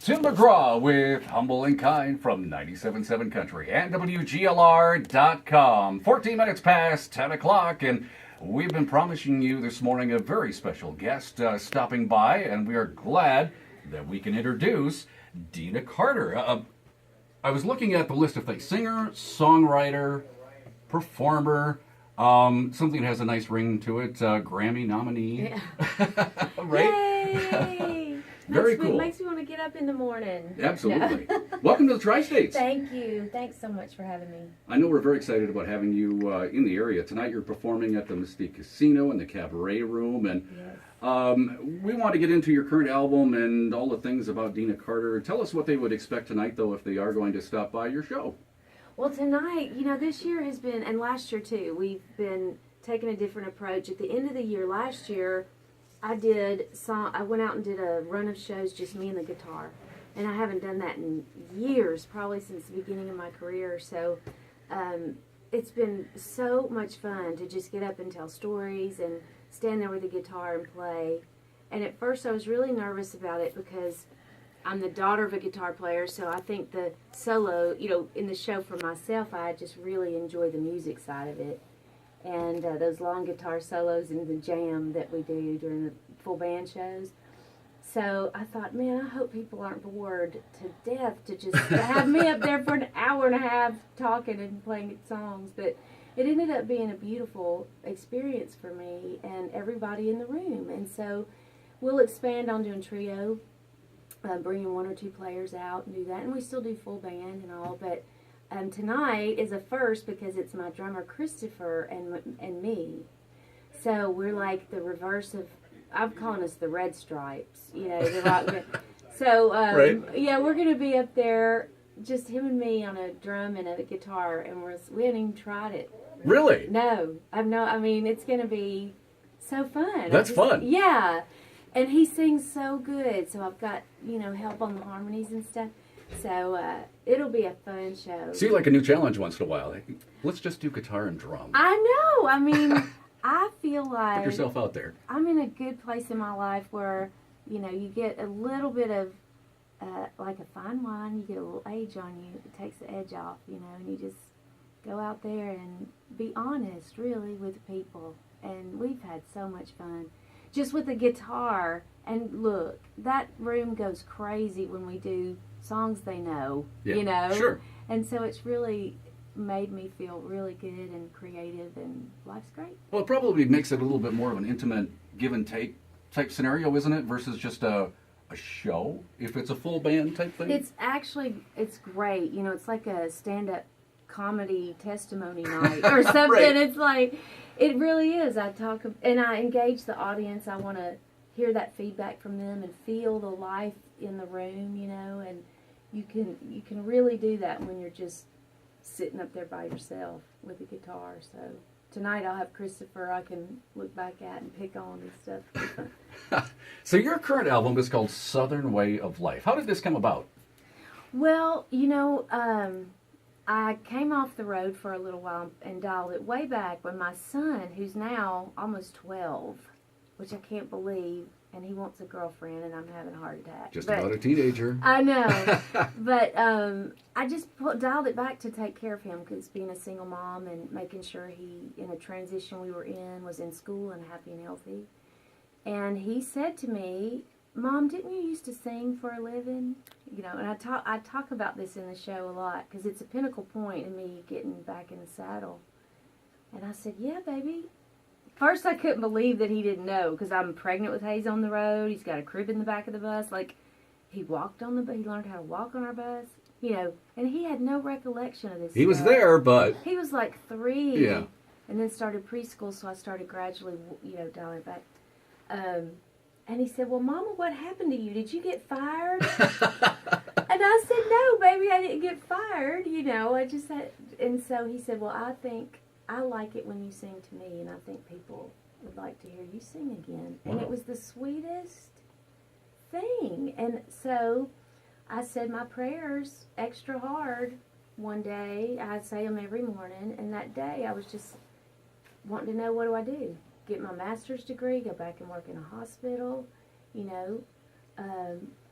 Tim McGraw with Humble and Kind from 97.7 Country and WGLR.com. 14 minutes past 10 o'clock, and we've been promising you this morning a very special guest stopping by, and we are glad that we can introduce Deana Carter. I was looking at the list of things: singer, songwriter, performer, something that has a nice ring to it, Grammy nominee. Yeah. Right? Yay! Very cool. Makes me want to get up in the morning. Absolutely. No. Welcome to the Tri-States. Thank you. Thanks so much for having me. I know we're very excited about having you in the area. Tonight you're performing at the Mystique Casino in the Cabaret Room. And Yes. we want to get into your current album and all the things about Deana Carter. Tell us what they would expect tonight, though, if they are going to stop by your show. Well, tonight, this year has been, and last year too, we've been taking a different approach. At the end of the year, last year, I went out and did a run of shows, just me and the guitar. And I haven't done that in years, probably since the beginning of my career. So it's been so much fun to just get up and tell stories and stand there with the guitar and play. And at first I was really nervous about it because I'm the daughter of a guitar player, so I think the solo, in the show for myself, I just really enjoy the music side of it. And those long guitar solos and the jam that we do during the full band shows. So I thought, man, I hope people aren't bored to death to just have me up there for an hour and a half talking and playing songs. But it ended up being a beautiful experience for me and everybody in the room. And so we'll expand on doing trio, bringing one or two players out and do that. And we still do full band and all, but tonight is a first because it's my drummer Christopher and me. So we're like the reverse of, I'm calling us the Red Stripes, the rock band. So Right. Yeah, we're gonna be up there, just him and me on a drum and a guitar, and we haven't even tried it. Really? No, it's gonna be so fun. That's fun. Yeah, and he sings so good, so I've got help on the harmonies and stuff. So it'll be a fun show. See, like a new challenge once in a while. Let's just do guitar and drum. I know. I feel like Put yourself out there. I'm in a good place in my life where, you get a little bit of, like a fine wine, you get a little age on you. It takes the edge off, and you just go out there and be honest, really, with people. And we've had so much fun. Just with the guitar. And look, that room goes crazy when we do songs they know, Sure. And so it's really made me feel really good and creative, and life's great. Well, it probably makes it a little bit more of an intimate give and take type scenario, isn't it? Versus just a show, if it's a full band type thing. It's great. It's like a stand-up comedy testimony night or something. Right. It's like, it really is. I talk and I engage the audience. I want to hear that feedback from them and feel the life in the room, and you can really do that when you're just sitting up there by yourself with a guitar. So tonight I'll have Christopher I can look back at and pick on and stuff. So your current album is called Southern Way of Life. How did this come about? Well, I came off the road for a little while and dialed it way back when my son, who's now almost 12, which I can't believe, and he wants a girlfriend, and I'm having a heart attack. Just about a teenager. I know. But I just dialed it back to take care of him, because being a single mom and making sure he, in a transition we were in, was in school and happy and healthy. And he said to me, Mom, didn't you used to sing for a living? And I talk about this in the show a lot, because it's a pinnacle point in me getting back in the saddle. And I said, yeah, baby. First, I couldn't believe that he didn't know, because I'm pregnant with Hayes on the road. He's got a crib in the back of the bus. Like, he learned how to walk on our bus, and he had no recollection of this He was stuff. there, but... He was like 3. Yeah. And then started preschool, so I started gradually, dialing it back. And he said, well, Mama, what happened to you? Did you get fired? And I said, no, baby, I didn't get fired. I just had... And so he said, well, I like it when you sing to me, and I think people would like to hear you sing again. Wow. And it was the sweetest thing. And so I said my prayers extra hard one day. I say them every morning. And that day I was just wanting to know, what do I do? Get my master's degree, go back and work in a hospital,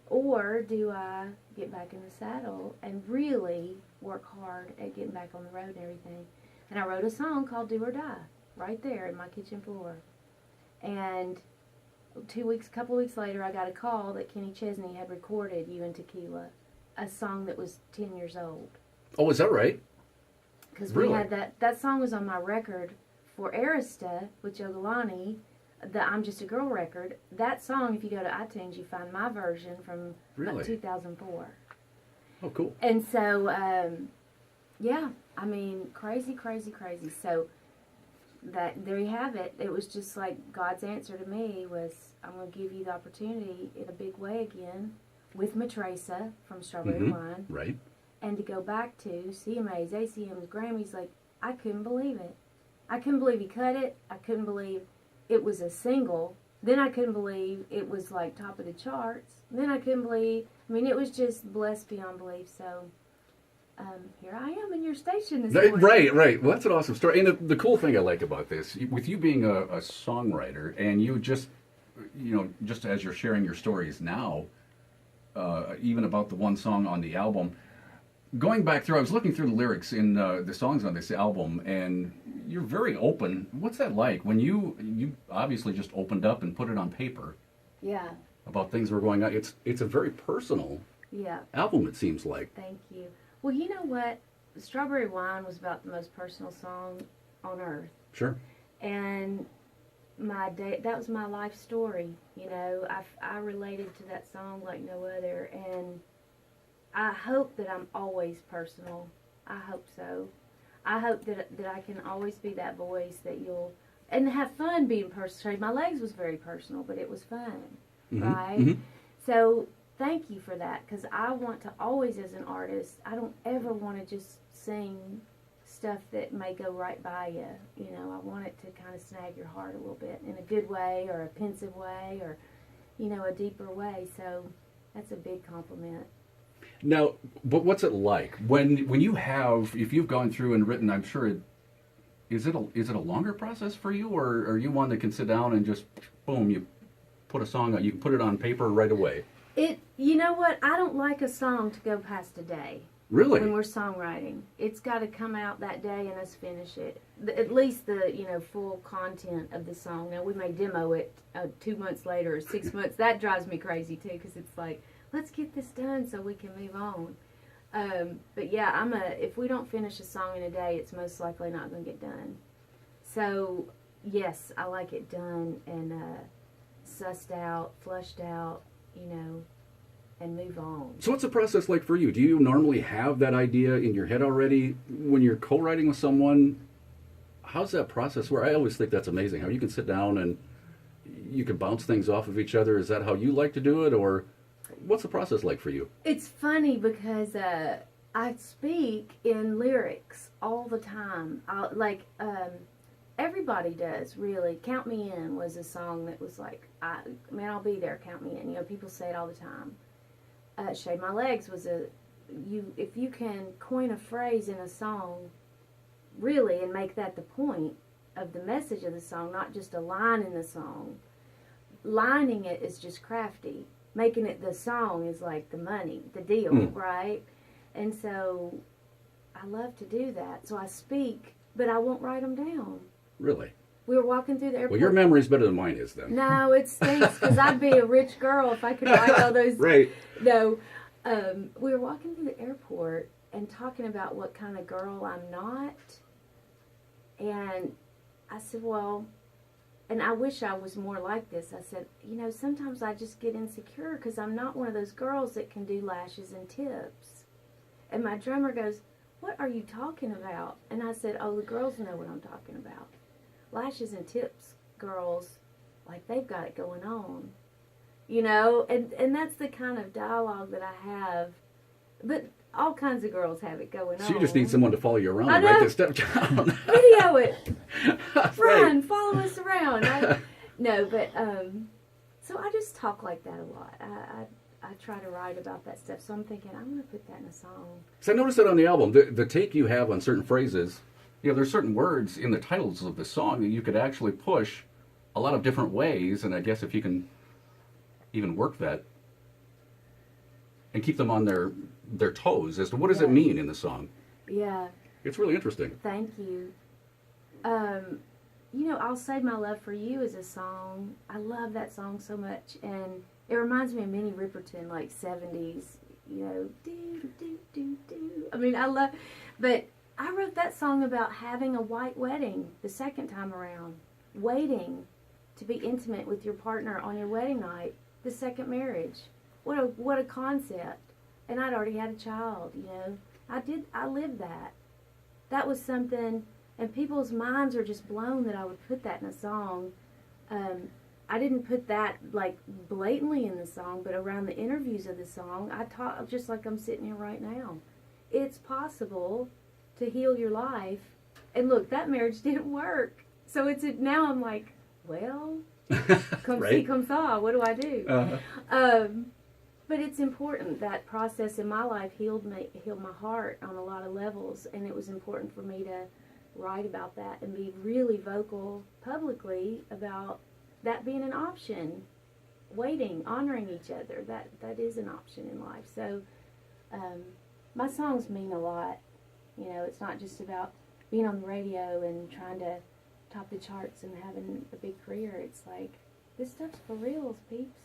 or do I get back in the saddle and really work hard at getting back on the road and everything? And I wrote a song called Do or Die right there in my kitchen floor. And couple weeks later, I got a call that Kenny Chesney had recorded You and Tequila, a song that was 10 years old. Oh, is that right? Because Really? we had that song was on my record for Arista with Joe Galani, the I'm Just a Girl record. That song, if you go to iTunes, you find my version from Really? 2004. Oh, cool. And so, yeah, I mean, crazy. So there you have it. It was just like God's answer to me was, I'm going to give you the opportunity in a big way again with Matresa from Strawberry Wine. Right. And to go back to CMAs, ACMs, Grammys, like, I couldn't believe it. I couldn't believe he cut it. I couldn't believe it was a single. Then I couldn't believe it was, like, top of the charts. Then I couldn't believe, I mean, it was just blessed beyond belief. So here I am in your station this morning. Right. Well, that's an awesome story. And the cool thing I like about this, with you being a songwriter, and you just as you're sharing your stories now, even about the one song on the album, going back through, I was looking through the lyrics in the songs on this album, and you're very open. What's that like when you obviously just opened up and put it on paper? Yeah. About things that were going on. It's a very personal album, it seems like. Thank you. Well, you know what? Strawberry Wine was about the most personal song on earth. Sure. And that was my life story. You know, I related to that song like no other, and I hope that I'm always personal. I hope so. I hope that I can always be that voice that and have fun being personal. My Legs was very personal, but it was fun, right? Mm-hmm. So thank you for that, because I want to always, as an artist, I don't ever want to just sing stuff that may go right by you. You know, I want it to kind of snag your heart a little bit in a good way, or a pensive way, or, a deeper way. So that's a big compliment. Now, but what's it like when you have, if you've gone through and written, I'm sure is it a longer process for you, or are you one that can sit down and just boom, you put a song out, you can put it on paper right away? You know what? I don't like a song to go past a day. Really? When we're songwriting, it's got to come out that day and us finish it. At least the full content of the song. Now we may demo it 2 months later or 6 months. That drives me crazy too, because it's like, let's get this done so we can move on. But yeah, if we don't finish a song in a day, it's most likely not going to get done. So yes, I like it done and sussed out, flushed out, and move on. So what's the process like for you? Do you normally have that idea in your head already when you're co-writing with someone? How's that process work? I always think that's amazing, how you can sit down and you can bounce things off of each other. Is that how you like to do it, or what's the process like for you? It's funny because I speak in lyrics all the time. Everybody does, really. Count Me In was a song that was like, I'll be there, count me in. People say it all the time. Shave My Legs was if you can coin a phrase in a song, really, and make that the point of the message of the song, not just a line in the song. Lining it is just crafty. Making it the song is like the money, the deal, right? And so I love to do that. So I speak, but I won't write them down. Really? We were walking through the airport. Well, your memory's better than mine is then. No, it stinks, because I'd be a rich girl if I could write all those. Right. No, we were walking through the airport and talking about what kind of girl I'm not. And I said, well, and I wish I was more like this. I said, sometimes I just get insecure because I'm not one of those girls that can do lashes and tips. And my drummer goes, what are you talking about? And I said, oh, the girls know what I'm talking about. Lashes and tips, girls, like they've got it going on. And that's the kind of dialogue that I have. But all kinds of girls have it going on. So you just need someone to follow you around and write this stuff down. Video it. Run, Right. follow us around. So I just talk like that a lot. I try to write about that stuff. So I'm thinking, I'm going to put that in a song. So I noticed that on the album, the take you have on certain phrases, there's certain words in the titles of the song that you could actually push a lot of different ways, and I guess if you can even work that and keep them on their toes as to what does it Yeah. mean in the song. Yeah. It's really interesting. Thank you. You know, I'll Save My Love for You is a song. I love that song so much, and it reminds me of Minnie Riperton, like 70s, you know, do, do, do, do. I mean, I love, but I wrote that song about having a white wedding the second time around, waiting to be intimate with your partner on your wedding night, the second marriage. What a concept. And I'd already had a child, you know. I lived that. That was something, and people's minds are just blown that I would put that in a song. I didn't put that like blatantly in the song, but around the interviews of the song, I talk just like I'm sitting here right now. It's possible to heal your life, and look, that marriage didn't work. So now I'm like, well, come Right. see, come saw. What do I do? Uh-huh. But it's important. That process in my life healed my heart on a lot of levels, and it was important for me to write about that and be really vocal publicly about that being an option. Waiting, honoring each other, that is an option in life. So my songs mean a lot. You know, it's not just about being on the radio and trying to top the charts and having a big career. It's like, this stuff's for reals, peeps.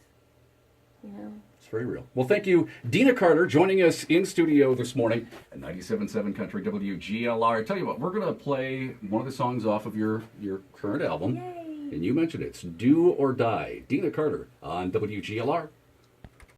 You know? It's very real. Well, thank you, Deana Carter, joining us in studio this morning at 97.7 Country WGLR. I tell you what, we're going to play one of the songs off of your current album. Yay! And you mentioned it. It's Do or Die. Deana Carter on WGLR.